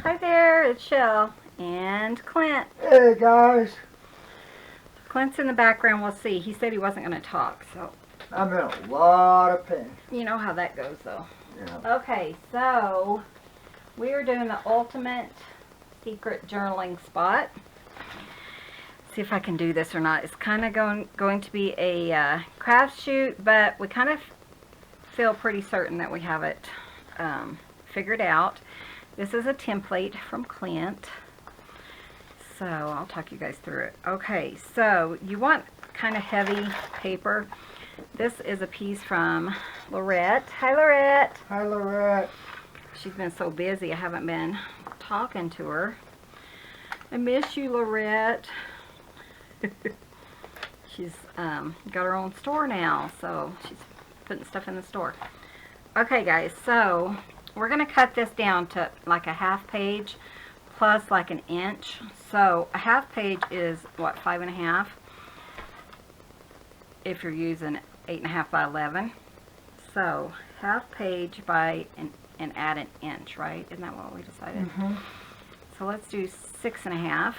Hi there, it's Chelle and Clint. Hey guys, Clint's in the background, we'll see. He said he wasn't going to talk, so I'm in a lot of pain. you know how that goes though. Yeah. Okay, so we are doing the ultimate secret journaling spot. See if I can do this or not. It's kind of going to be a craft shoot, but we kind of feel pretty certain that we have it figured out. This is a template from Clint, so I'll talk you guys through it. Okay, so you want kind of heavy paper. This is a piece from Lorette. Hi, Lorette. Hi, Lorette. She's been so busy, I haven't been talking to her. I miss you, Lorette. She's got her own store now, so she's putting stuff in the store. Okay, guys, so we're going to cut this down to like a half page plus like an inch. So a half page is, what, 5.5? If you're using 8.5 by 11. So half page by and add an inch, right? Isn't that what we decided? Mm-hmm. So let's do 6.5.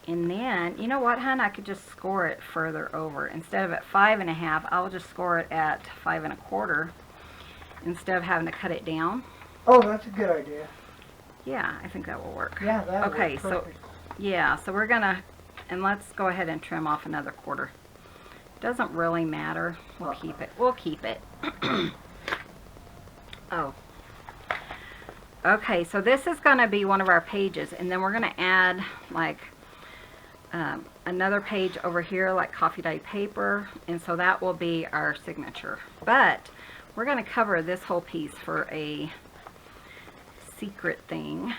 And then, you know what, hon? I could just score it further over. Instead of at 5.5, I'll just score it at 5.25 instead of having to cut it down. Oh, that's a good idea. Yeah, I think that will work. Yeah, that okay, works so perfect. yeah, so we're gonna, and let's go ahead and trim off another quarter. Doesn't really matter. We'll keep it. We'll keep it. Oh. Okay, so this is gonna be one of our pages, and then we're gonna add like another page over here, like coffee dye paper, and so that will be our signature. But we're going to cover this whole piece for a secret thing.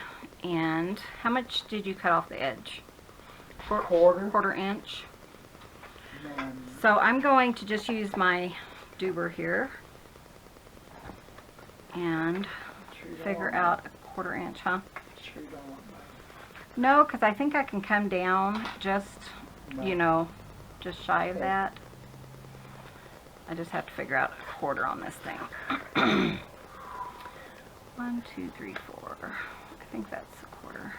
And how much did you cut off the edge? Quarter inch. So I'm going to just use my Duber here and figure out a 1/4 inch, huh? No, because I think I can come down just, you know, just shy of that. I just have to figure out a quarter on this thing. 1, 2, 3, 4. I think that's a quarter.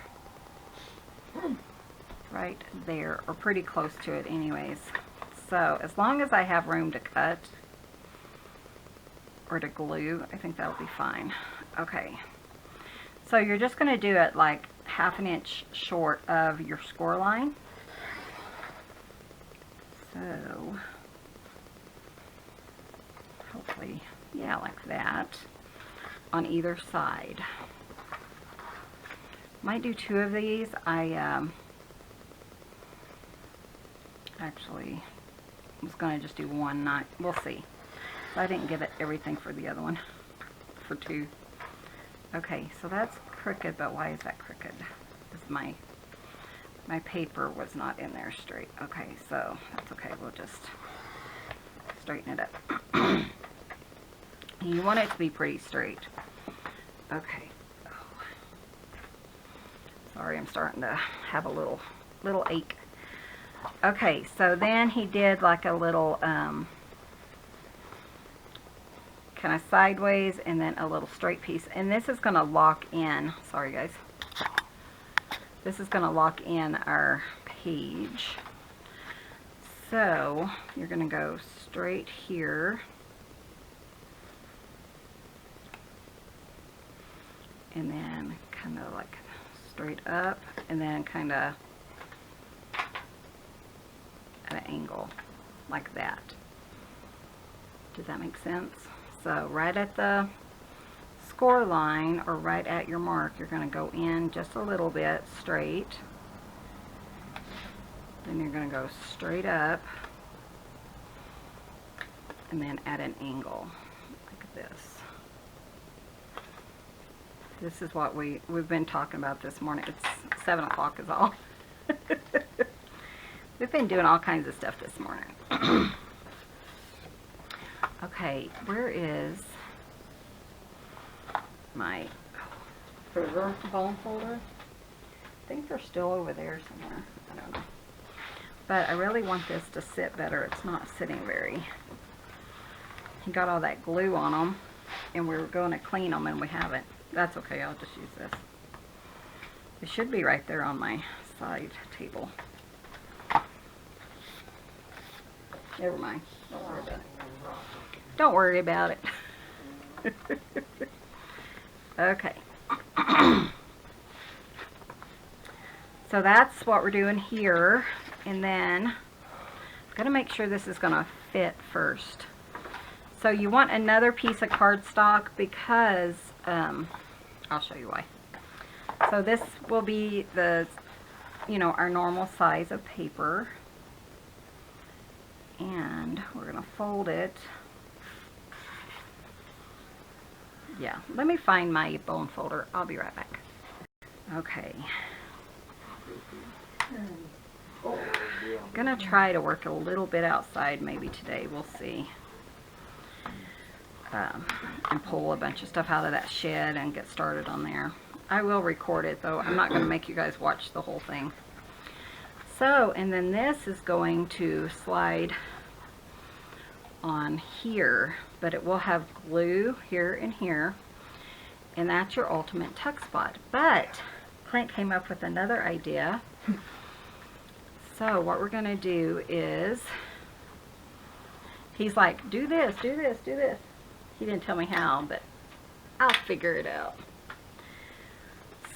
Right there, or pretty close to it anyways. So as long as I have room to cut or to glue, I think that'll be fine. Okay. So you're just going to do it like 1/2 inch short of your score line. So hopefully, yeah, like that on either side. Might do 2 of these. I actually was going to just do 1, not, we'll see. So I didn't give it everything for the other one, for 2. Okay, so that's crooked, but why is that crooked? Because my paper was not in there straight. Okay, so that's okay. We'll just straighten it up. You want it to be pretty straight. Okay. Oh. Sorry, I'm starting to have a little ache. Okay, so then he did like a little kind of sideways and then a little straight piece, and this is going to lock in, sorry guys, this is going to lock in our page. So you're going to go straight here and then kind of like straight up and then kind of at an angle like that. Does that make sense? So right at the score line, or right at your mark, you're going to go in just a little bit straight. Then you're going to go straight up and then at an angle like this. This is what we've been talking about this morning. It's 7 o'clock is all. We've been doing all kinds of stuff this morning. Okay, where is my bone folder? I think they're still over there somewhere. I don't know. But I really want this to sit better. It's not sitting very. He got all that glue on them, and we were going to clean them, and we haven't. That's okay, I'll just use this. It should be right there on my side table. Never mind. Don't worry about it. Don't worry about it. Okay. So that's what we're doing here. And then I'm going to make sure this is going to fit first. So you want another piece of cardstock because, I'll show you why. So this will be the, our normal size of paper. And we're going to fold it. Yeah, let me find my bone folder. I'll be right back. Okay. I'm going to try to work a little bit outside maybe today. We'll see. And pull a bunch of stuff out of that shed and get started on there. I will record it though. I'm not going to make you guys watch the whole thing. So, and then this is going to slide on here, but it will have glue here and here, and that's your ultimate tuck spot. But Clint came up with another idea. So what we're going to do is, he's like, do this, do this, do this. He didn't tell me how, but I'll figure it out.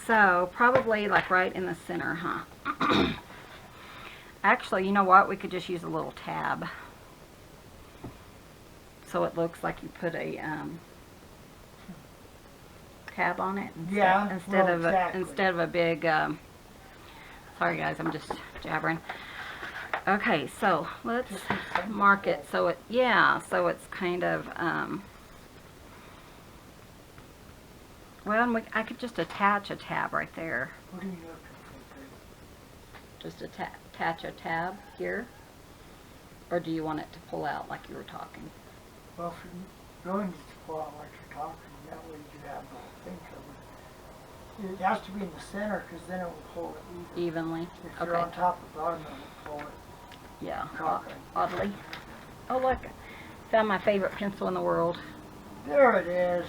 So probably like right in the center, huh? Actually, you know what? We could just use a little tab. So it looks like you put a tab on it instead of a big sorry guys, I'm just jabbering. Okay, so let's mark it so it so it's kind of well, I could just attach a tab right there. What are you looking for? Just attach a tab here, or do you want it to pull out like you were talking? Well, if you're going to pull out like you're talking, that way you have the whole thing covered. It has to be in the center because then it will pull it Evenly. If you're on top of the bottom, it will pull it. Yeah, Okay. oddly. Oh look, found my favorite pencil in the world. There it is.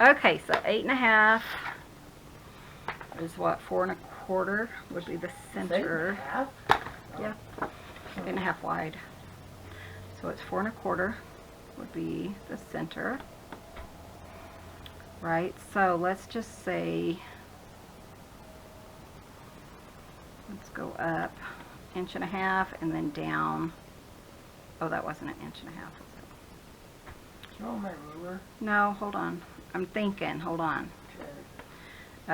Okay, so 8.5 is what, 4 1/4 would be the center. 8.5? Yeah, 8.5 wide. So it's 4 1/4 would be the center. Right, so let's just say, let's go up 1.5 inches and then down. Oh, that wasn't 1.5 inches, was it? Show my ruler. No, hold on. I'm thinking, hold on. Okay.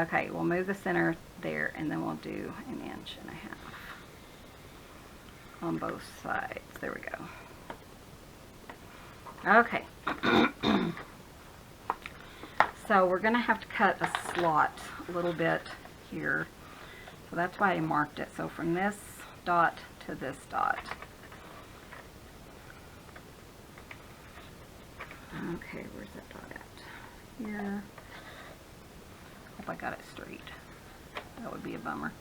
Okay, we'll move the center there and then we'll do 1.5 inches on both sides. There we go. Okay. So we're going to have to cut a slot a little bit here. So that's why I marked it. So from this dot to this dot. Okay, where's that dot at? Here. Hope I got it straight. That would be a bummer.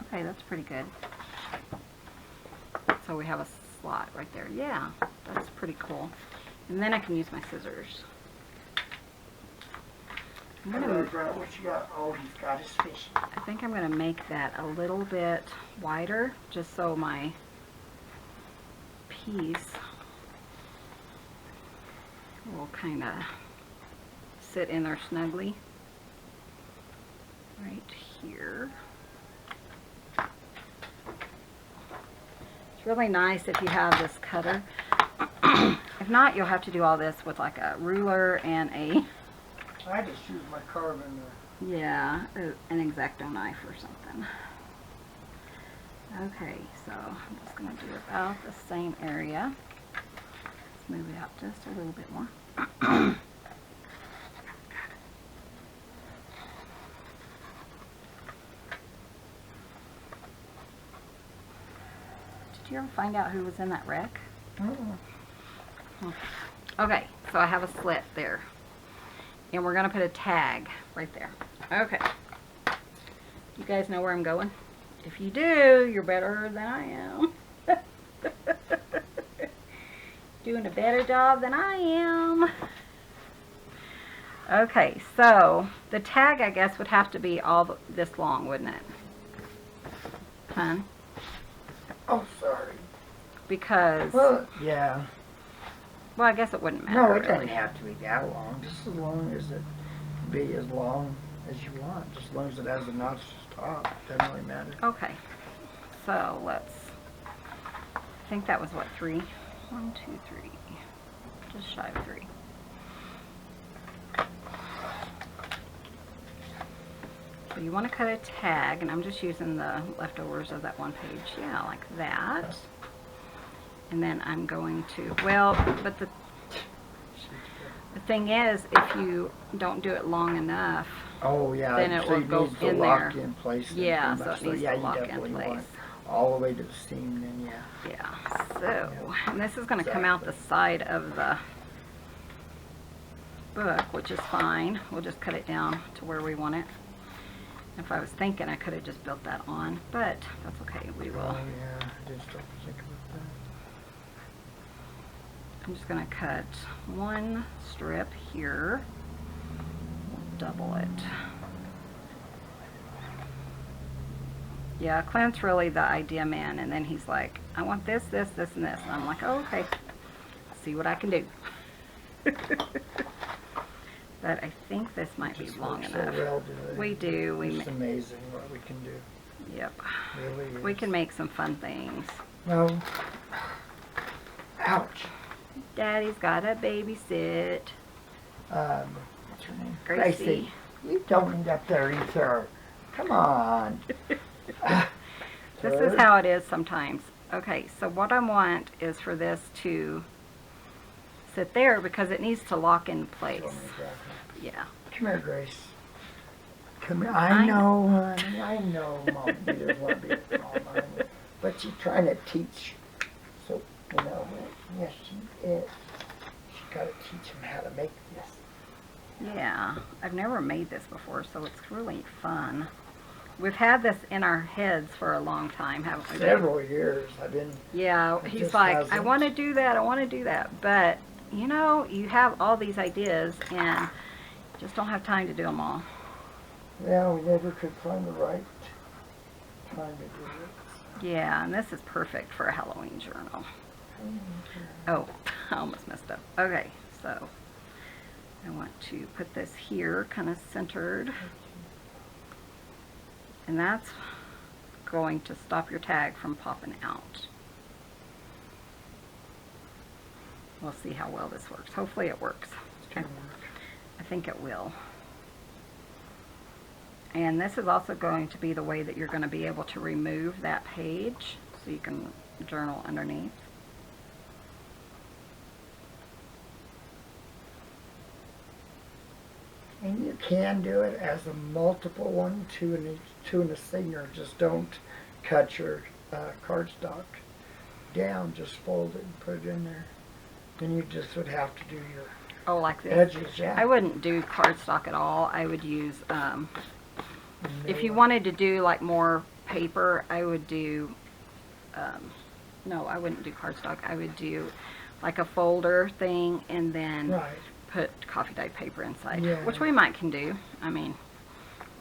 Okay, that's pretty good. So we have a slot right there. Yeah, that's pretty cool. And then I can use my scissors. I'm gonna, What you got? Oh, he's got his fish. I think I'm going to make that a little bit wider, just so my piece will kind of sit in there snugly. Right here. It's really nice if you have this cutter. If not, you'll have to do all this with like a ruler and a... I just use my carving. Yeah, an X-Acto knife or something. Okay, so I'm just going to do about the same area. Let's move it out just a little bit more. Did you ever find out who was in that wreck? Okay, so I have a slit there. And we're going to put a tag right there. Okay. You guys know where I'm going? If you do, you're better than I am. doing a better job than I am. Okay, so the tag, I guess, would have to be all this long, wouldn't it? Huh? Oh, sorry. Because, Well, yeah. well, I guess it wouldn't matter. No, it really. doesn't have to be that long. Just as long as it be as long as you want. Just as long as it has a notch to stop. Doesn't really matter. Okay, so let's, I think that was what, 3? 1, 2, 3. Just shy of 3. So you want to cut a tag, and I'm just using the leftovers of that one page. Yeah, like that. And then I'm going to, well, but the thing is, if you don't do it long enough, Oh, yeah. then it so will go needs to in lock there. in place. and Yeah, pretty so much. it needs yeah, to you lock in definitely place. want all the way to the seam then, yeah. Yeah, so, and this is going to come out the side of the book, which is fine. We'll just cut it down to where we want it. If I was thinking, I could have just built that on, but that's okay. We will. Oh, yeah. I did start to think about that. I'm just going to cut one strip here. We'll double it. Yeah, Clint's really the idea man, and then he's like, I want this, this, this, and this. And I'm like, oh, okay. See what I can do. But I think this might be Just long works enough. So well today. We do. It's amazing what we can do. Yep. Really is. We can make some fun things. Well, ouch. Daddy's got to babysit. What's her name? Gracie. You don't end up there either. Come on. This is how it is sometimes. Okay, so what I want is for this to sit there because it needs to lock in place. Yeah. Come here, Grace. Come here. I know, honey. I know, Mom. You just want to be a mom, honey. But she's trying to teach. So, you know, yes, she is. She's got to teach him how to make this. Yeah, I've never made this before, so it's really fun. We've had this in our heads for a long time, haven't we? Several years. I've been. Yeah, It he's just like, I hasn't. want to do that, I want to do that. But, you know, you have all these ideas and just don't have time to do them all. Yeah, we never could find the right time to do it. Yeah, and this is perfect for a Halloween journal. Oh, I almost messed up. Okay, so I want to put this here, kind of centered. And that's going to stop your tag from popping out. We'll see how well this works. Hopefully it works. I think it will. And this is also going to be the way that you're going to be able to remove that page so you can journal underneath. And you can do it as a multiple one, two in a signature. Just don't cut your cardstock down. Just fold it and put it in there. Then you just would have to do your Oh, like this? edges. Yeah. I wouldn't do cardstock at all. I would use, if you wanted to do like more paper, I would do, no, I wouldn't do cardstock. I would do like a folder thing and then Right. put coffee dyed paper inside, Yeah. which we might can do. I mean,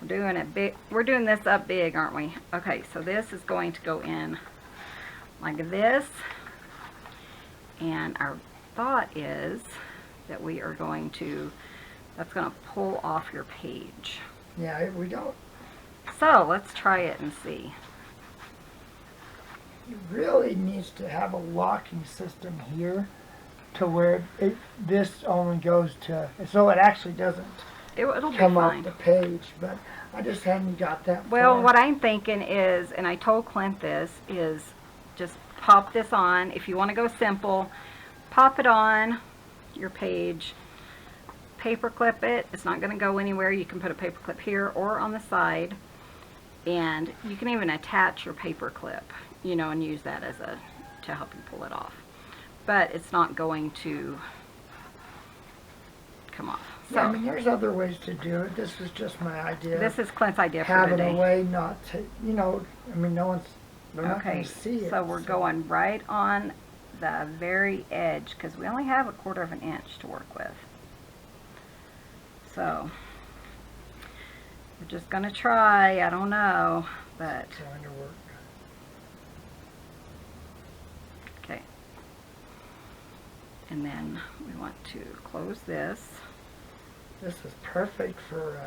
we're doing it big. We're doing this up big, aren't we? Okay, so this is going to go in like this, and our thought is that we are going to, that's going to pull off your page. Yeah, we don't. So let's try it and see. It really needs to have a locking system here to where this only goes to, so it actually doesn't It'll be come off fine. the page, but I just hadn't got that Well, far. what I'm thinking is, and I told Clint this, is just pop this on. If you want to go simple, pop it on your page, paper clip it. It's not going to go anywhere. You can put a paper clip here or on the side, and you can even attach your paper clip, you know, and use that as to help you pull it off. But it's not going to come off. So Yeah, I mean, there's other ways to do it. This was just my idea. this is Clint's idea for having today. a way not to, you know, I mean, they're not Okay, going to see it. so we're going right on the very edge because we only have 1/4 of an inch to work with. So we're just gonna try. I don't know, but Trying to work. okay. And then we want to close this. This is perfect for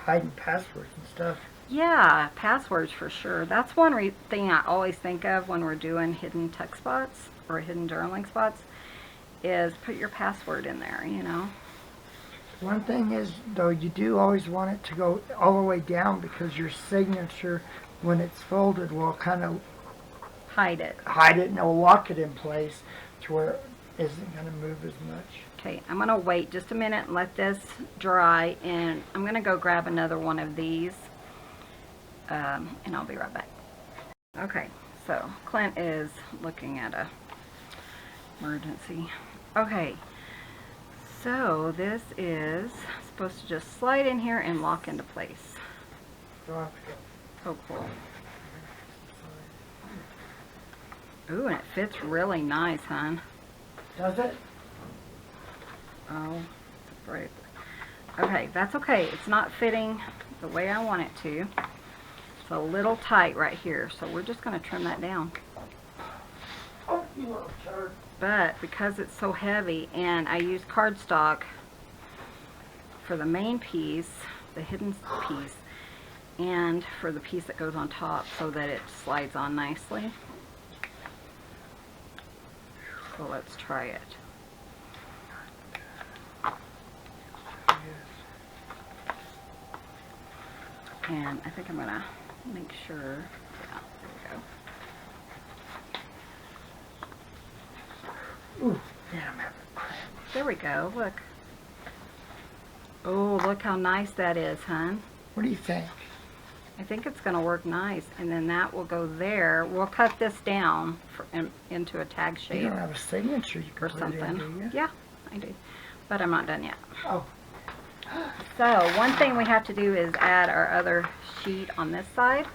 hiding passwords and stuff. Yeah, passwords for sure. That's one thing I always think of when we're doing hidden tuck spots or hidden journaling spots is put your password in there, you know. One thing is, though, you do always want it to go all the way down because your signature, when it's folded, will kind of Hide it. hide it and it'll lock it in place to where it isn't going to move as much. Okay, I'm going to wait just a minute and let this dry, and I'm going to go grab another one of these, and I'll be right back. Okay, so Clint is looking at a emergency. Okay, so this is supposed to just slide in here and lock into place. Don't have to Oh, cool. Ooh, and it fits really nice, hon. go. Does it? Oh, it's right. Okay, that's okay. It's not fitting the way I want it to. It's a little tight right here, so we're just going to trim that down. Oh, you little turd. But because it's so heavy, and I use cardstock for the main piece, the hidden piece, and for the piece that goes on top so that it slides on nicely. So let's try it. And I think I'm going to make sure, yeah, there we go. Ooh, yeah, I'm having a cramp. There we go, look. Oh, look how nice that is, hon. What do you think? I think it's going to work nice, and then that will go there. We'll cut this down into a tag You shape don't have a signature you or can put something. in, do you? Yeah, I do, but I'm not done yet. Oh, So one thing we have to do is add our other sheet on this side.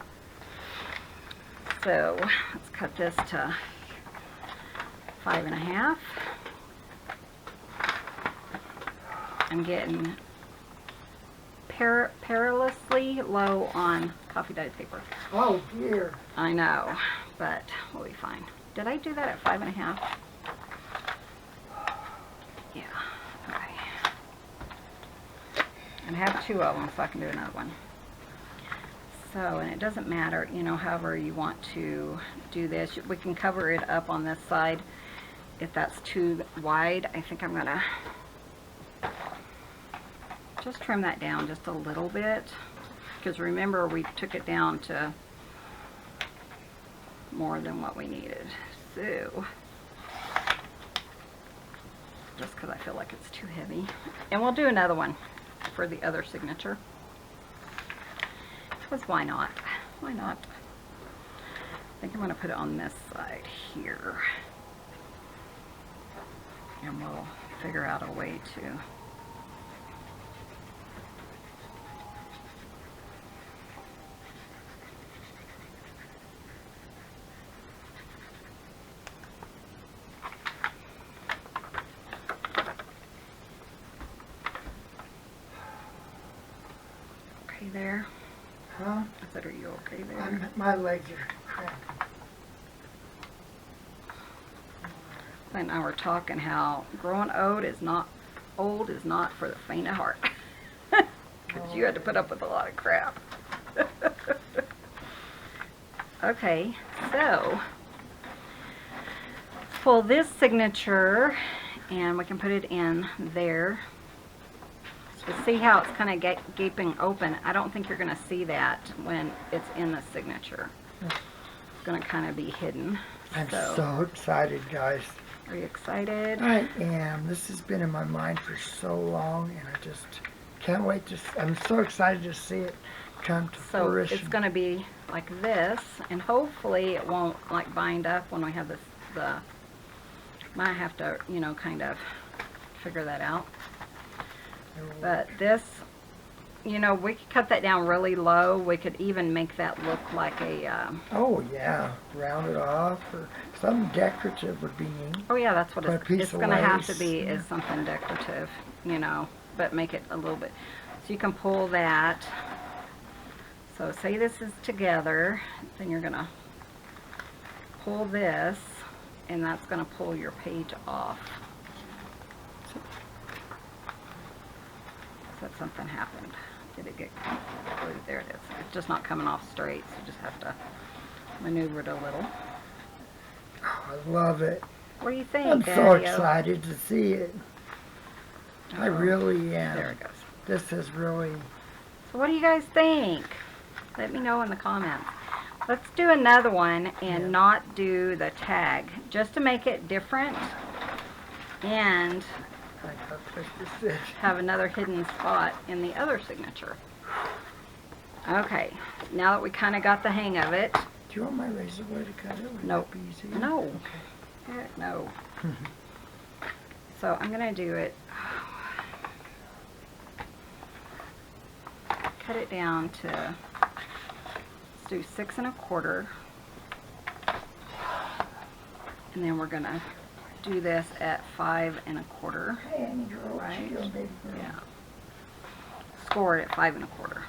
So let's cut this to 5.5. I'm getting perilously low on coffee dyed paper. oh dear. I know, but we'll be fine. Did I do that at 5.5? Yeah, okay. And I have 2 of them, so I can do another one. So, and it doesn't matter, you know, however you want to do this. We can cover it up on this side if that's too wide. I think I'm gonna just trim that down just a little bit, because remember we took it down to more than what we needed. So just because I feel like it's too heavy, and we'll do another one for the other signature, because why not? Why not? I think I'm going to put it on this side here, and we'll figure out a way to there. Huh? I said, are you okay there? My legs are cramping. And I were talking how growing old is not for the faint of heart. Because you had to put up with a lot of crap. Okay, so pull this signature and we can put it in there. So see how it's kind of gaping open? I don't think you're going to see that when it's in the signature. It's going to kind of be hidden. I'm so excited, guys. Are you excited? I am. This has been in my mind for so long, and I just can't wait to. I'm so excited to see it come to fruition. It's going to be like this, and hopefully it won't like bind up when we have this. Might have to, you know, kind of figure that out. But this, you know, we could cut that down really low. We could even make that look like a, Oh, yeah. Round it off, or something decorative would be neat. oh yeah, that's what Put a piece it's of going to have to lace, be, yeah. is something decorative, you know, but make it a little bit. So you can pull that. So say this is together, then you're going to pull this, and that's going to pull your page off. So that something happened. Did it get glued? There it is. It's just not coming off straight, so you just have to maneuver it a little. Oh, I love it. What do you think, I'm so Daddy-o? excited to see it. I really am. There it goes. This is really... So what do you guys think? Let me know in the comments. Let's do another one and Yeah. not do the tag, just to make it different and I got this is. have another hidden spot in the other signature. Okay, now that we kind of got the hang of it. Do you want my razor blade to cut it? Would Nope. that be easier? No. Okay. Heck no. So I'm going to do it. Cut it down to, let's do 6 1/4. And then we're going to do this at 5 1/4. Hey, Annie girl. Right. How you doing, baby girl? Yeah. Score it at 5 1/4.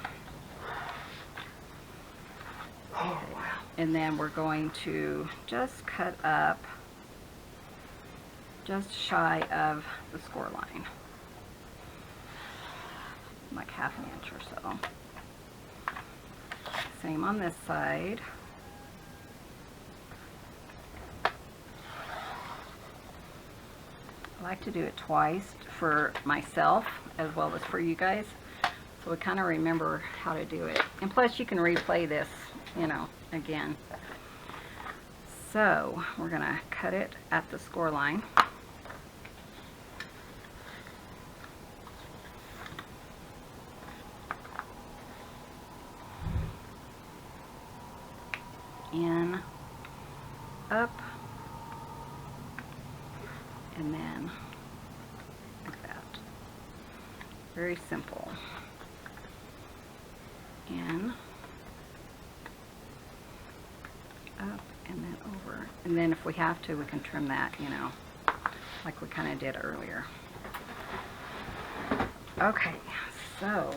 Oh, wow. And then we're going to just cut up just shy of the score line. Like 1/2 inch or so. Same on this side. I like to do it twice for myself as well as for you guys, so we kind of remember how to do it. And plus you can replay this, you know, again. So we're gonna cut it at the score line. In, up, and then like that. Very simple. In, up, and then over. And then if we have to, we can trim that, you know, like we kind of did earlier. Okay, so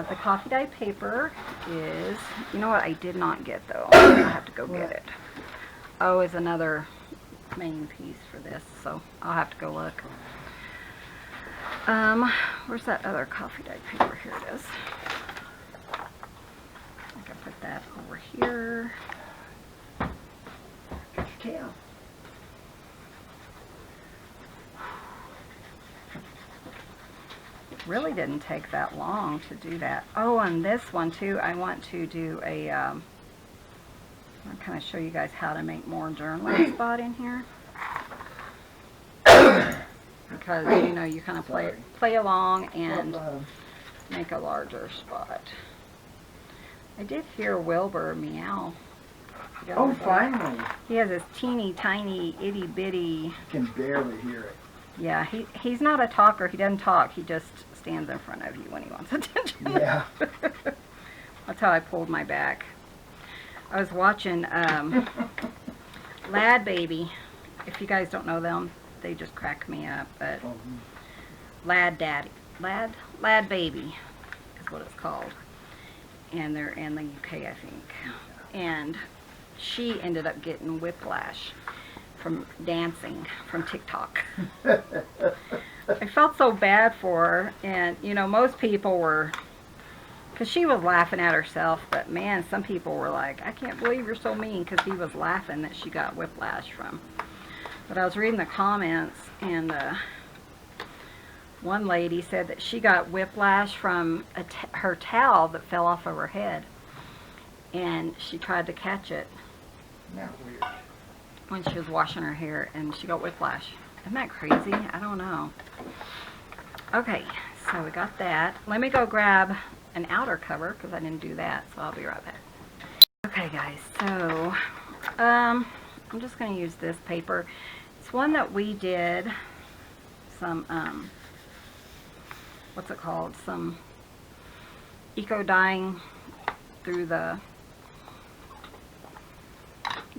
the coffee dye paper is, you know what I did not get though, I have to go get it. Oh, is another main piece for this, so I'll have to go look. Where's that other coffee dye paper? Here it is. I can put that over here. Get your tail. Really didn't take that long to do that. Oh, and this one too, I want to do a, I'll kind of show you guys how to make more journaling spot in here. Because, you know, you kind of play along and make a larger spot. I did hear Wilbur meow. You Oh, know, finally! he has this teeny tiny itty bitty. You can barely hear it. Yeah, he's not a talker. He doesn't talk. He just stands in front of you when he wants attention. Yeah. That's how I pulled my back. I was watching Lad Baby. If you guys don't know them, they just crack me up. But Lad Baby is what it's called. And they're in the UK, I think. And she ended up getting whiplash from dancing from TikTok. I felt so bad for her, and you know, most people were, because she was laughing at herself, but man, some people were like, I can't believe you're so mean, because he was laughing that she got whiplash from. But I was reading the comments, and one lady said that she got whiplash from her towel that fell off of her head, and she tried to catch it Not weird. when she was washing her hair, and she got whiplash. Isn't that crazy? I don't know. Okay, so we got that. Let me go grab an outer cover because I didn't do that, so I'll be right back. Okay guys, so I'm just going to use this paper. It's one that we did some, what's it called? Some eco dyeing through the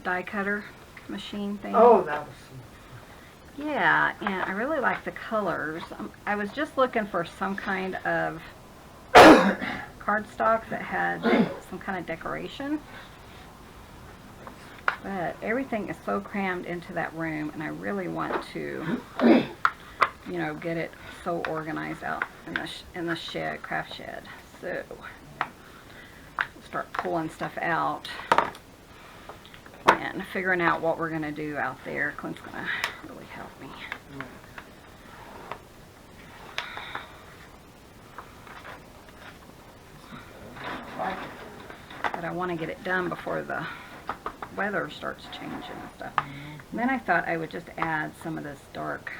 die cutter machine thing. Oh, that was Yeah, and I really like the colors. I was just looking for some kind of cardstock that had some kind of decoration. But everything is so crammed into that room, and I really want to, you know, get it so organized out in the shed, craft shed. So we'll start pulling stuff out and figuring out what we're gonna do out there. Clint's gonna really help me. But I want to get it done before the weather starts changing and stuff. And then I thought I would just add some of this dark.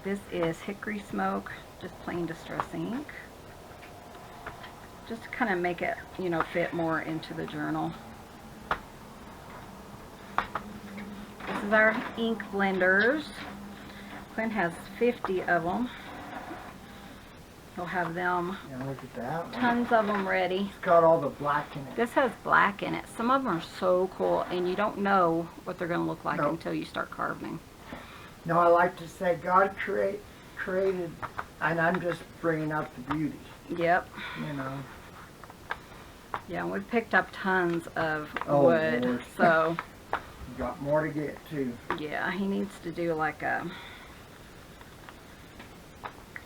This is hickory smoke, just plain distress ink. Just to kind of make it, you know, fit more into the journal. This is our ink blenders. Clint has 50 of them. He'll have them, Yeah, look at that one. tons of them ready. It's got all the black in it. This has black in it. Some of them are so cool, and you don't know what they're going to look like Nope. until you start carving. No, I like to say God created, and I'm just bringing out the beauty, Yep. you know. Yeah, and we've picked up tons of Oh, wood. Lord. So, You got more to get to. yeah, he needs to do like a,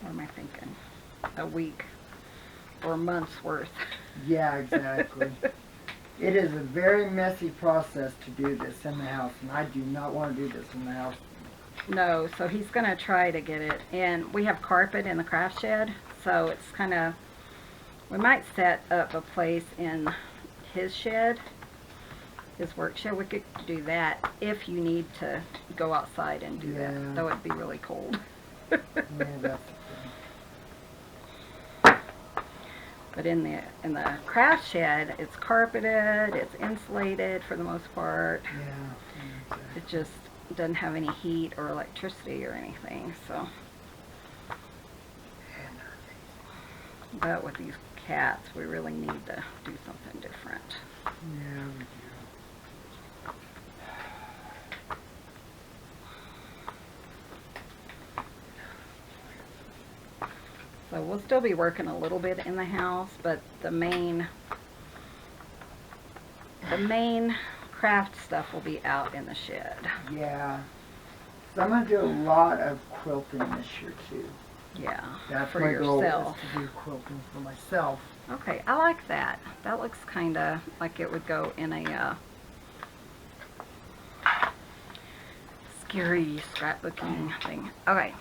what am I thinking? A week or a month's worth. Yeah, exactly. It is a very messy process to do this in the house, and I do not want to do this in the house. No, so he's going to try to get it. And we have carpet in the craft shed, so it's kind of, we might set up a place in his shed, his work shed. We could do that if you need to go outside and do Yeah. that. Though it'd be really cold. Yeah, that's But in the craft shed, it's carpeted, it's insulated for the most part. yeah. It just doesn't have any heat or electricity or anything, so. But with these cats, we really need to do something different. Yeah, we do. So we'll still be working a little bit in the house, but the main craft stuff will be out in the shed. Yeah. So I'm going to do a lot of quilting this year, too. Yeah, That's for my goal, yourself. is to do quilting for myself. Okay, I like that. That looks kind of like it would go in a scary scrapbooking thing. Okay,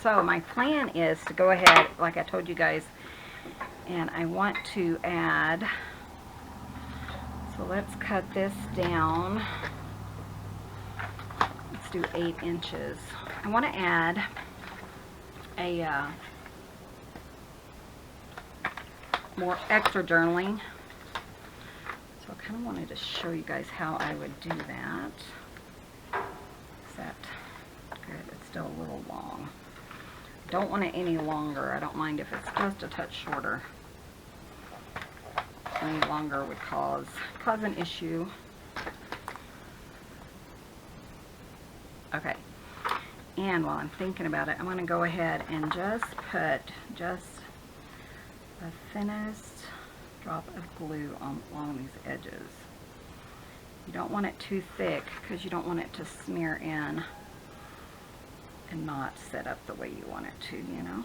so my plan is to go ahead, like I told you guys, and I want to add, so let's cut this down. Let's do 8 inches. I want to add a more extra journaling. So I kind of wanted to show you guys how I would do that. Is that good? It's still a little long. Don't want it any longer. I don't mind if it's just a touch shorter. Any longer would cause an issue. Okay. And while I'm thinking about it, I'm going to go ahead and just put just the thinnest drop of glue along these edges. You don't want it too thick because you don't want it to smear in and not set up the way you want it to, you know.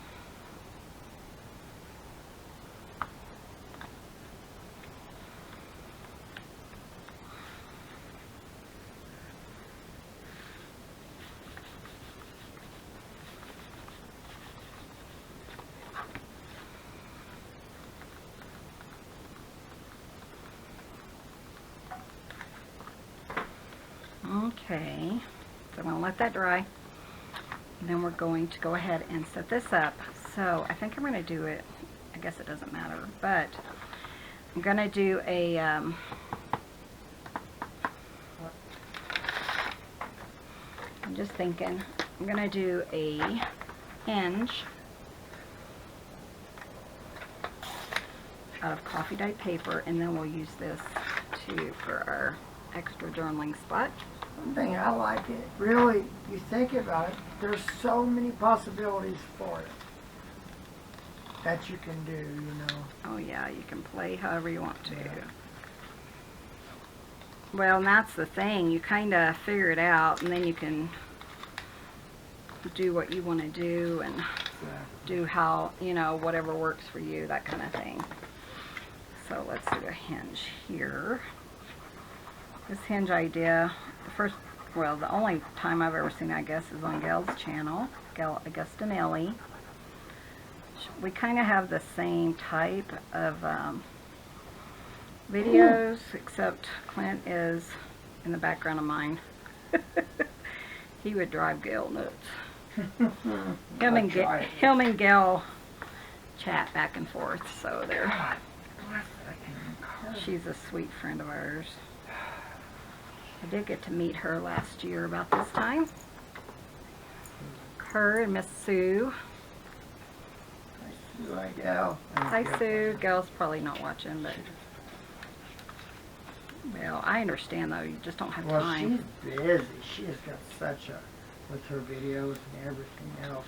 Okay, so I'm going to let that dry, and then we're going to go ahead and set this up. So I think I'm going to do it, I guess it doesn't matter, but I'm going to do a, I'm just thinking, I'm going to do a hinge out of coffee dyed paper, and then we'll use this for our extra journaling spot. One thing I like it, really, you think about it, there's so many possibilities for it that you can do, you know. Oh yeah, you can play however you want to. Well, and that's the thing, you kind of figure it out, and then you can do what you want to do and do how, you know, whatever works for you, that kind of thing. So let's do a hinge here. This hinge idea, the only time I've ever seen it, I guess, is on Gayle's channel, Gayle Agostinelli. We kind of have the same type of videos, except Clint is in the background of mine. He would drive Gayle nuts. Him and Gayle chat back and forth, so they're... She's a sweet friend of ours. I did get to meet her last year about this time. Her and Miss Sue. Hi Sue. Gayle's probably not watching, but well, I understand though. You just don't have time. She's busy. She has got such a with her videos and everything else.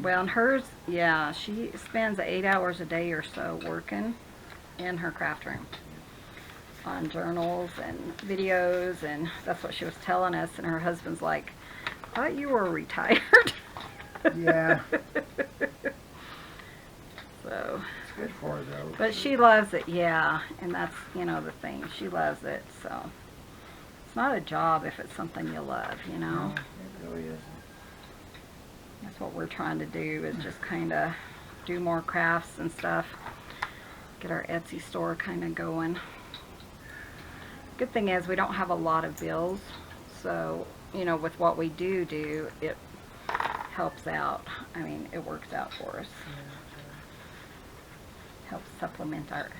Well, and hers, yeah, she spends 8 hours a day or so working in her craft room on journals and videos, and that's what she was telling us. And her husband's like, "I thought you were retired." Yeah. So. It's good for her though. But she loves it, yeah, and that's, you know, the thing. She loves it, so it's not a job if it's something you love, you know. No, it really isn't. That's what we're trying to do, is just kind of do more crafts and stuff. Get our Etsy store kind of going. Good thing is we don't have a lot of bills, so, you know, with what we do, it helps out. I mean, it works out for us. Helps supplement our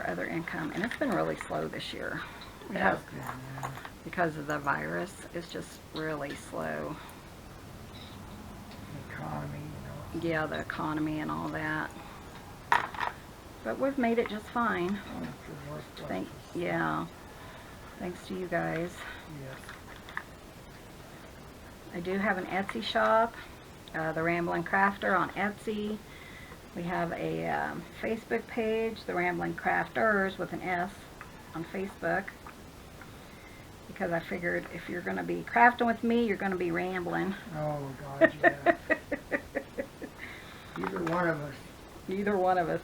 other income, and it's been really slow this year. We have, because of the virus, it's just really slow. The economy, you know. Yeah, the economy and all that. But we've made it just fine. Yeah. Thanks to you guys. Yes. I do have an Etsy shop, The Rambling Crafter on Etsy. We have a Facebook page, The Rambling Crafters with an S on Facebook. Because I figured if you're going to be crafting with me, you're going to be rambling. Oh, God, yeah. Either one of us. Either one of us.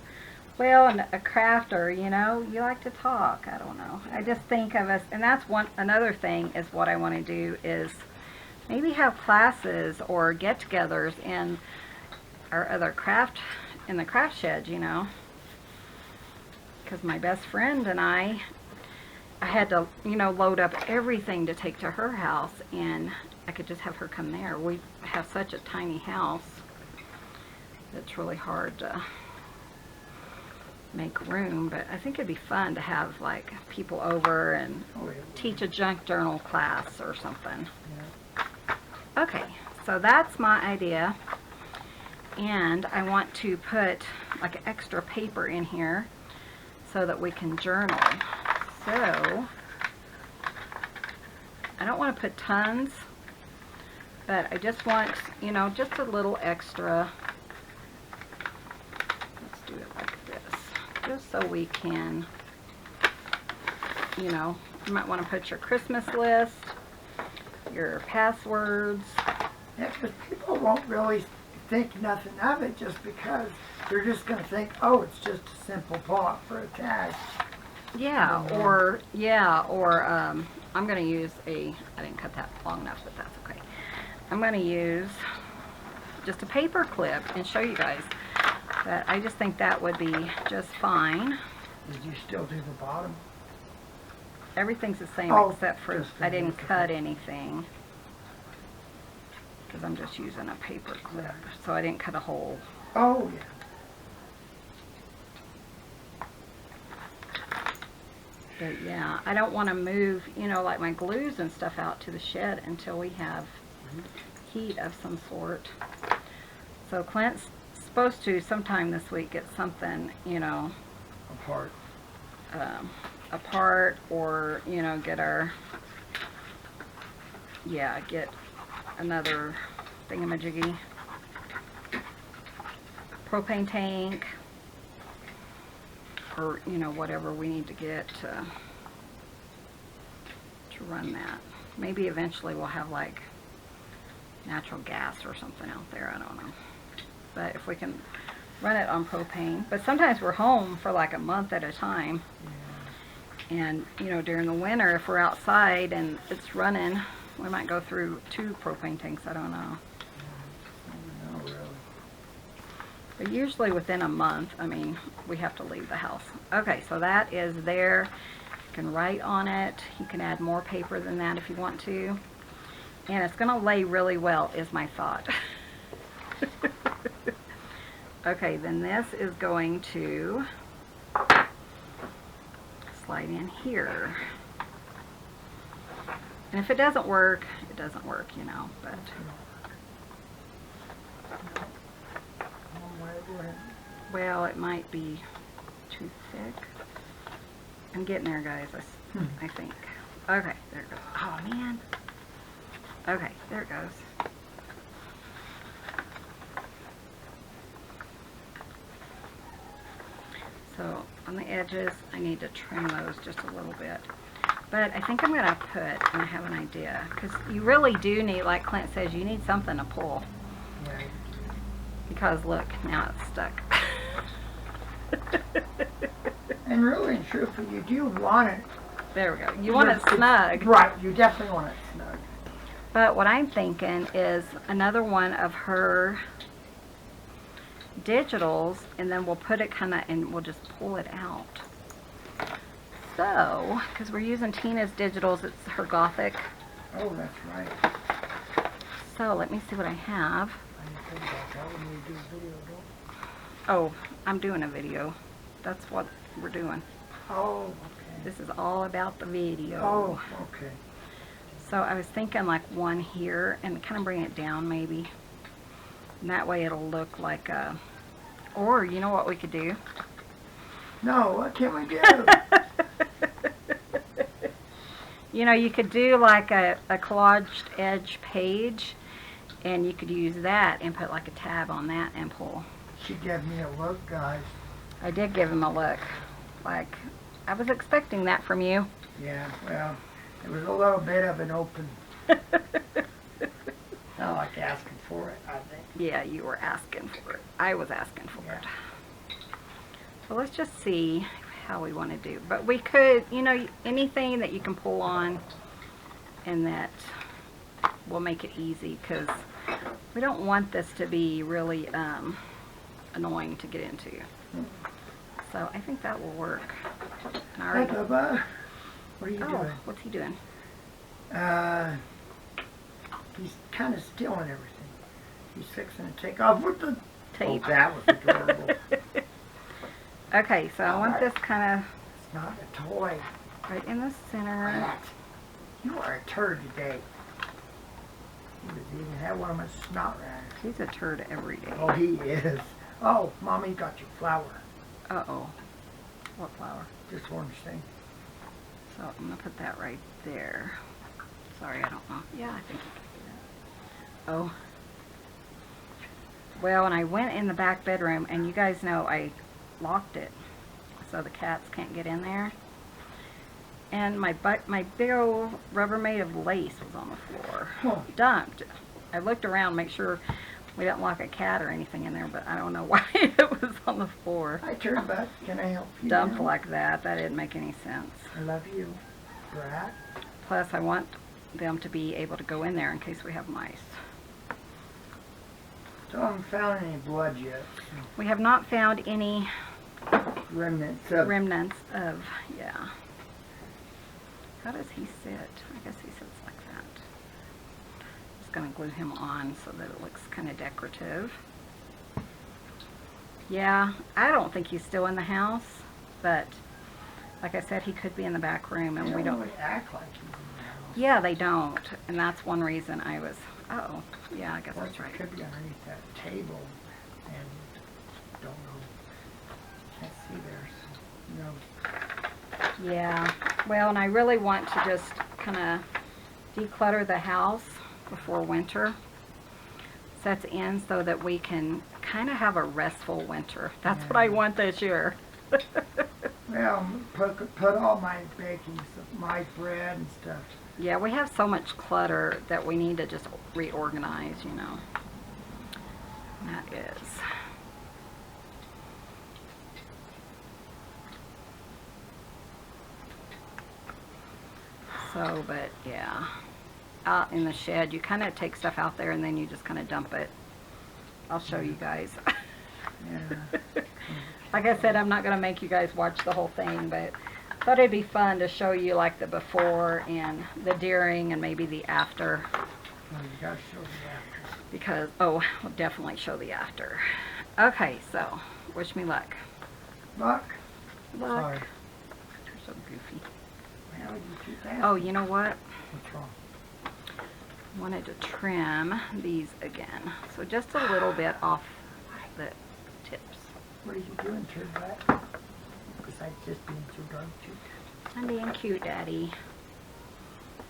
Well, and a crafter, you know, you like to talk. I don't know. I just think of us, and that's another thing is what I want to do is maybe have classes or get-togethers in our other in the craft shed, you know. Because my best friend and I had to, you know, load up everything to take to her house, and I could just have her come there. We have such a tiny house. It's really hard to make room, but I think it'd be fun to have like people over and teach a junk journal class or something. Yeah. Okay, so that's my idea, and I want to put like extra paper in here so that we can journal. So I don't want to put tons, but I just want, you know, just a little extra. Let's do it like this, just so we can, you know, you might want to put your Christmas list, your passwords. Yeah, because people won't really think nothing of it just because they're just going to think, oh, it's just a simple plot for a tag. Yeah, or I'm going to use I didn't cut that long enough, but that's okay. I'm going to use just a paper clip and show you guys. But I just think that would be just fine. Did you still do the bottom? Everything's the same except for I didn't cut anything. Because I'm just using a paper clip. So I didn't cut a hole. Oh, yeah. But yeah, I don't want to move, you know, like my glues and stuff out to the shed until we have heat of some sort. So Clint's supposed to sometime this week get something, you know, Apart. apart, or, you know, get another thingamajiggy. Propane tank, or, you know, whatever we need to get to run that. Maybe eventually we'll have like natural gas or something out there, I don't know. But if we can run it on propane. But sometimes we're home for like a month at a time. Yeah. And, you know, during the winter, if we're outside and it's running, we might go through 2 propane tanks, I don't know. No, really. But usually within a month, I mean, we have to leave the house. Okay, so that is there. You can write on it. You can add more paper than that if you want to. And it's going to lay really well, is my thought. Okay, then this is going to slide in here. And if it doesn't work, it doesn't work, you know, but... Well, it might be too thick. I'm getting there, guys, I think. Okay, there it goes. Oh, man. Okay, there it goes. So, on the edges, I need to trim those just a little bit. But I think I'm going to put, and I have an idea, because you really do need, like Clint says, you need something to pull. Right. Because, look, now it's stuck. And really and truthfully, you do want it. There we go. You want it snug. Right, you definitely want it snug. But what I'm thinking is another one of her digitals, and then we'll put it kind of, and we'll just pull it out. So, because we're using Tina's digitals, it's her Gothic. Oh, that's right. So, let me see what I have. I didn't think about that when you do video, don't Oh, I'm doing a video. That's what we're doing. Oh, okay. This is all about the video. Oh, okay. So I was thinking like one here and kind of bring it down maybe. And that way it'll look like a, or you know what we could do? No, what can we do? You know, you could do like a collaged edge page, and you could use that and put like a tab on that and pull. She gave me a look, guys. I did give him a look. Like, I was expecting that from you. Yeah, well, it was a little bit of an open, not like asking for it, I think. Yeah, you were asking for it. I was asking for Yeah. it. So let's just see how we want to do. But we could, you know, anything that you can pull on and that will make it easy, because we don't want this to be really annoying to get into. So I think that will work. And I Hi, already, Bubba. What are you oh, doing? what's he doing? He's kind of stealing everything. He's fixing to take off with the Tape. Oh, that was adorable. Okay, so I want this kind It's not a toy. of right in the center. Rat. You are a turd today. He was even had one of my snot ratters. He's a turd every day. Oh, he is. Oh, Mommy got you flour. Uh-oh. What flower? This orange thing. So I'm going to put that right there. Sorry, I don't know. Yeah, I think you can do that. Oh. Well, and I went in the back bedroom, and you guys know I locked it so the cats can't get in there. And my big old Rubbermaid of lace was on the floor. Huh. Dumped. I looked around, make sure we didn't lock a cat or anything in there, but I don't know why it was on the floor. Hi, turd butt. Can I help you? Dumped now? like that. That didn't make any sense. I love you, brat. Plus, I want them to be able to go in there in case we have mice. So I haven't found any blood yet. We have not found any Remnants of remnants of, yeah. How does he sit? I guess he sits like that. Just going to glue him on so that it looks kind of decorative. Yeah, I don't think he's still in the house, but like I said, he could be in the back room, and They we don't. really act like he's in the house. Yeah, they don't, and that's one reason I was Oh, yeah, I guess Or that's it right. could be underneath that table, and don't know. Can't see there, so, Yeah, well, and I really want to just kind of declutter the house before winter sets in so that we can kind of have a restful winter. That's what I want this year. Well, put all my baking, my bread and stuff. Yeah, we have so much clutter that we need to just reorganize, you know. That is. So, but yeah, out in the shed, you kind of take stuff out there and then you just kind of dump it. I'll show you guys. Yeah. Like I said, I'm not going to make you guys watch the whole thing, but I thought it'd be fun to show you like the before and the during and maybe the after. Well, you gotta show the after. Because, oh, I'll definitely show the after. Okay, so, wish me luck. Luck. Luck. Sorry. You're so goofy. Well, you keep asking. Oh, you know what? What's wrong? Wanted to trim these again. So just a little bit off the tips. What are you doing, turn back? Besides just being so darn cute. I'm being cute, Daddy.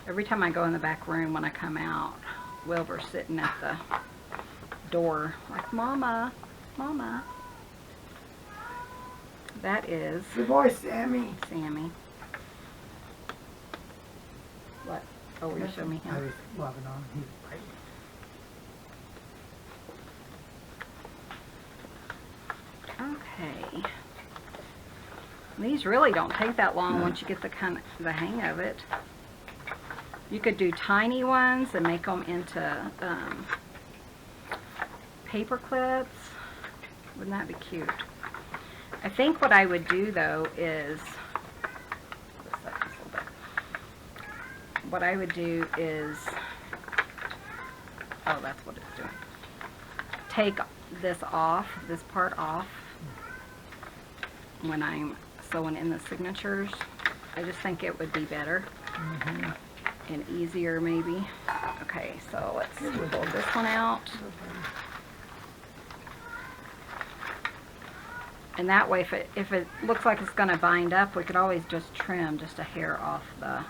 Every time I go in the back room when I come out, Wilbur's sitting at the door like, Mama, Mama. That is Good boy, Sammy. Sammy. What? Oh, you're showing me I him. was loving on. He was biting. Okay. These really don't take that long once you get the hang of it. You could do tiny ones and make them into paper clips. Wouldn't that be cute? I think what I would do though is, what I would do is, oh, that's what it's doing. Take this off, this part off, when I'm sewing in the signatures. I just think it would be better and easier maybe. Okay, so let's pull this one out. And that way, if it looks like it's going to bind up, we could always just trim just a hair off the,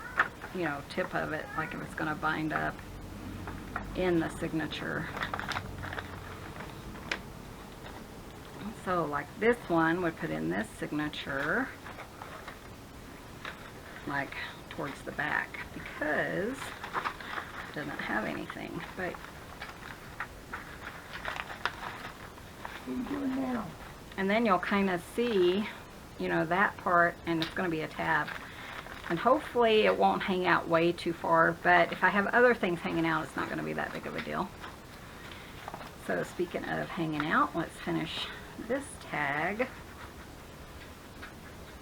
you know, tip of it, like if it's going to bind up in the signature. So like this one would put in this signature, like towards the back, because it doesn't have anything. But What are you doing now? and then you'll kind of see, you know, that part, and it's going to be a tab. And hopefully it won't hang out way too far, but if I have other things hanging out, it's not going to be that big of a deal. So speaking of hanging out, let's finish this tag.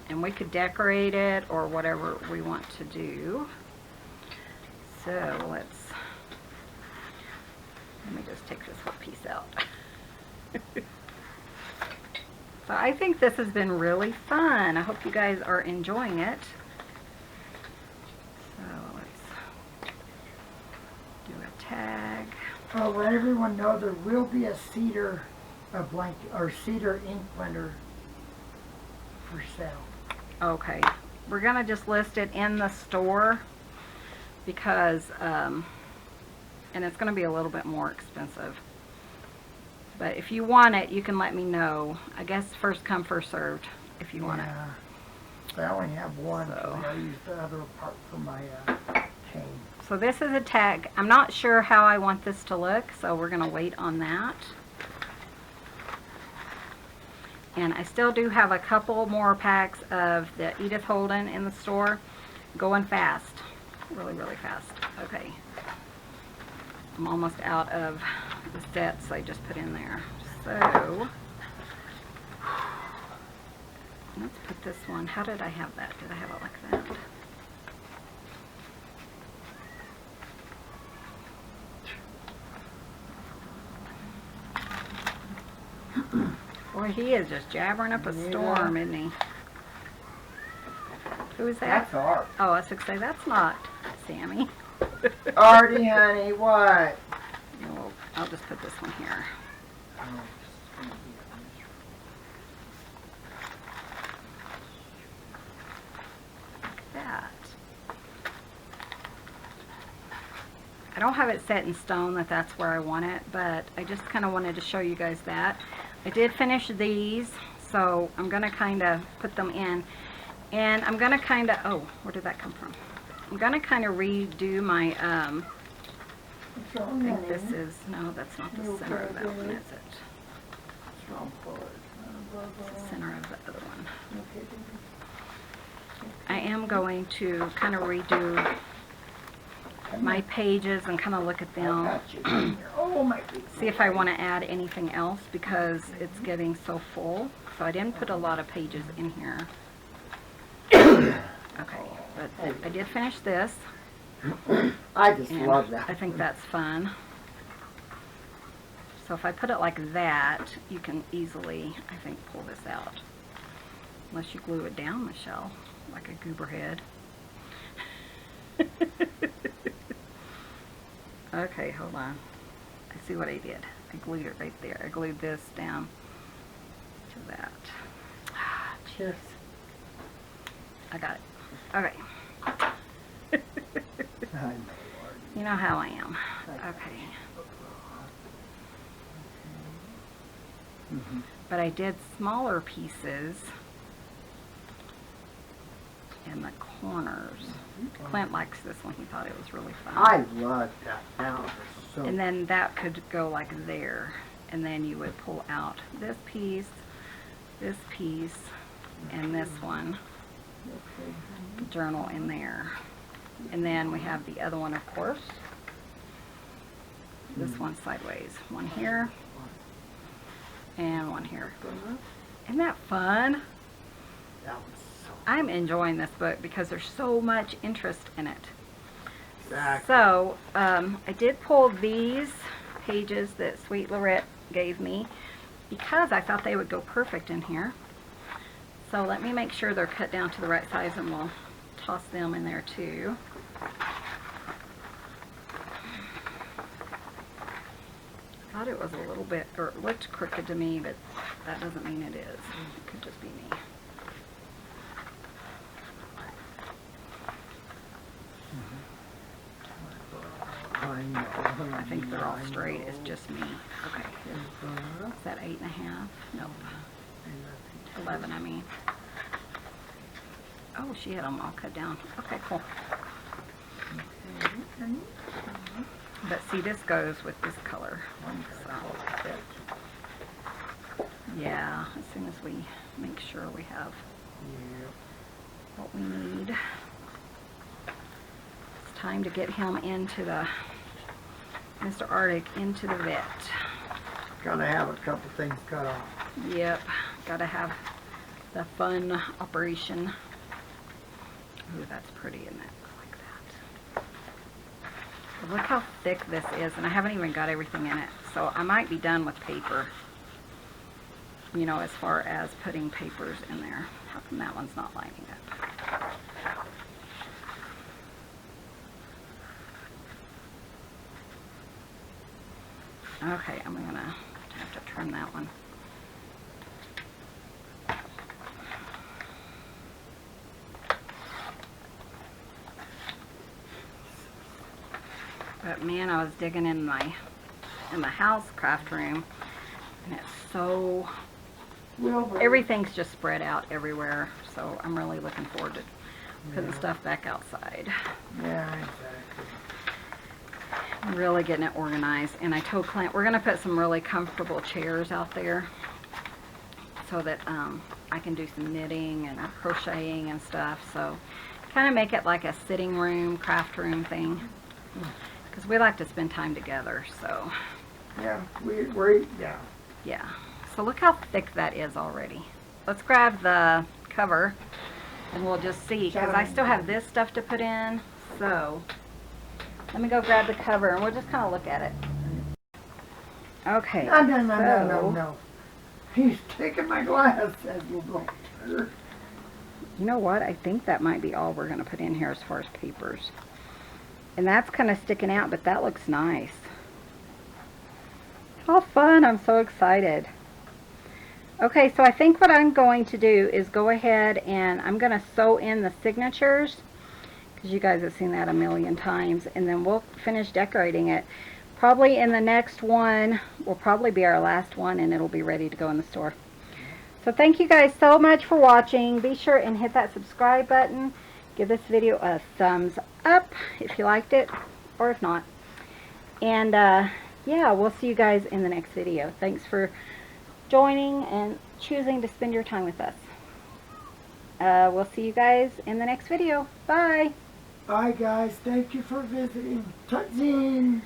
And we could decorate it or whatever we want to do. So let me just take this whole piece out. So I think this has been really fun. I hope you guys are enjoying it. So let's do a tag. Oh, let everyone know there will be a cedar, cedar ink blender for sale. Okay, we're gonna just list it in the store because, and it's gonna be a little bit more expensive. But if you want it, you can let me know. I guess first come, first served if you want it. I only have one, So. so I'll use the other part for my cane. So this is a tag. I'm not sure how I want this to look, so we're gonna wait on that. And I still do have a couple more packs of the Edith Holden in the store, going fast, really, really fast. Okay, I'm almost out of the sets I just put in there. So let's put this one. How did I have that? Did I have it like that? Boy, he is just jabbering up a storm, isn't he? Who is that? That's art. Oh, I was going to say, that's not Sammy. Artie, honey, what? I'll just put this one here. Oh, this is gonna be a miserable. That. I don't have it set in stone that that's where I want it, but I just kind of wanted to show you guys that. I did finish these, so I'm going to kind of put them in. And I'm going to kind of, oh, where did that come from? I'm going to kind of redo my, What's I wrong, think this honey? is, no, that's not the You center of that okay, one, baby? is it? What's wrong, Paul? It's the center of the other one. Okay, baby. I am going to kind of redo my pages and kind of look at I them. got you in here. Oh, my big See if I want to add anything else because it's getting so full. So I didn't put a lot of pages in here. Okay, but I did finish this. I just And love that. I think that's fun. So if I put it like that, you can easily, I think, pull this out. Unless you glue it down, Michelle, like a goober head. Okay, hold on. I see what I did. I glued it right there. I glued this down to that. Cheers. I got it. Okay. I know, You know how I am. Okay. Mhm. But I did smaller pieces in the corners. Clint likes this one. He thought it was really fun. I love that. That was so. And then that could go like there. And then you would pull out this piece, and this one. Journal in there. And then we have the other one, of course. This one sideways. One here. And one here. Isn't that fun? That was so. I'm enjoying this book because there's so much interest in it. Exactly. So, I did pull these pages that Sweet Lorette gave me because I thought they would go perfect in here. So let me make sure they're cut down to the right size and we'll toss them in there too. I thought it was a little bit, or it looked crooked to me, but that doesn't mean it is. It could just be me. I know. I think they're all straight. It's just me. Okay. Is that 8.5? Nope. 11, I mean. Oh, she had them all cut down. Okay, cool. But see, this goes with this color. So, yeah, as soon as we make sure we have what we need. It's time to get him into the, Mr. Arctic, into the vet. Gotta have a couple things cut off. Yep, gotta have the fun operation. Ooh, that's pretty, isn't it? Like that. But look how thick this is, and I haven't even got everything in it. So I might be done with paper. You know, as far as putting papers in there. How come that one's not lining up? Okay, I'm gonna have to trim that one. But man, I was digging in the house craft room, and it's so, everything's just spread out everywhere. So I'm really looking forward to putting stuff back outside. Yeah, exactly. I'm really getting it organized. And I told Clint we're gonna put some really comfortable chairs out there so that I can do some knitting and crocheting and stuff. So kind of make it like a sitting room, craft room thing. Because we like to spend time together, so. Yeah, Yeah. So look how thick that is already. Let's grab the cover and we'll just see, because I still have this stuff to put in. So let me go grab the cover and we'll just kind of look at it. Okay. No. He's taking my glasses, you black. You know what? I think that might be all we're going to put in here as far as papers. And that's kind of sticking out, but that looks nice. How fun. I'm so excited. Okay, so I think what I'm going to do is go ahead and I'm going to sew in the signatures, because you guys have seen that a million times, and then we'll finish decorating it. Probably in the next one will probably be our last one, and it'll be ready to go in the store. So thank you guys so much for watching. Be sure and hit that subscribe button. Give this video a thumbs up if you liked it, or if not. And yeah, we'll see you guys in the next video. Thanks for joining and choosing to spend your time with us. We'll see you guys in the next video. Bye. Bye guys, thank you for visiting. Tutzins.